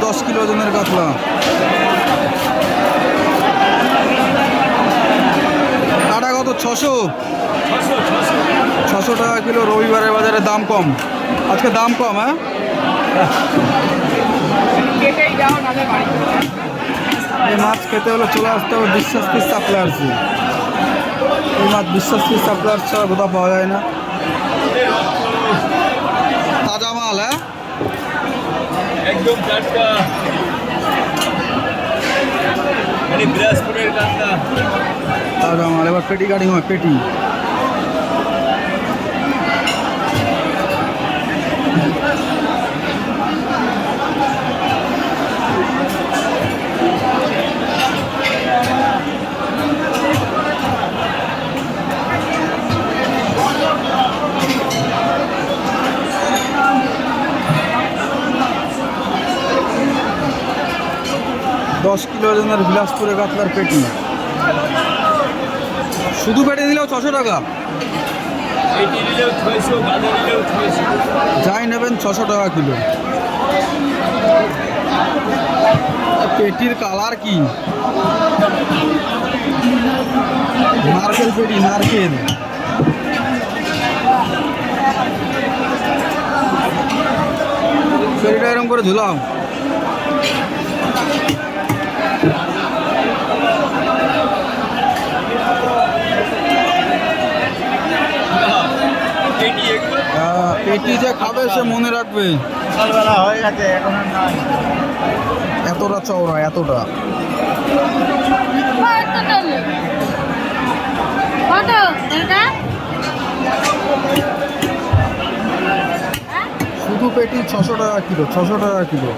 10 kilo ওজনের কাতলা। কাটা কত? 600 টাকা কিলো। রবিবারের বাজারে দাম কম, আজকে দাম কম। হ্যাঁ, এই মাছ খেতে হলে চলে আসতে হবে বিশ্বাস ফিশ সাপ্লায়ার্সে। এই মাছ বিশ্বাস ফিশ সাপ্লায়ার্স ছাড়া কোথাও পাওয়া যায় না। তাজা মাল। হ্যাঁ, একদম টাটকা, মানে বিরাজপুরের কাতলা। তাজা মাল। এবার পেটি কাটিং হয়, পেটি। দশ কিলো ওজনের বিলাসপুরে কাতলার পেটি। শুধু পেটি নিলেও 600 টাকা। এটি নিলেও 600, গাঁদা নিলেও 600। যাই নেবেন 600 টাকা কিলো। পেটির কালার কি? নারকেল পেটি, নারকেল। পেটিটা এরকম করে ধুলাও। পেটি যে খাবে সে মনে রাখবে। সকালবেলা হয়ে গেছে, এখন আর নাই। এতটা চওড়া, এতটা। শুধু পেটি 600 টাকা কিলো, 600 টাকা কিলো।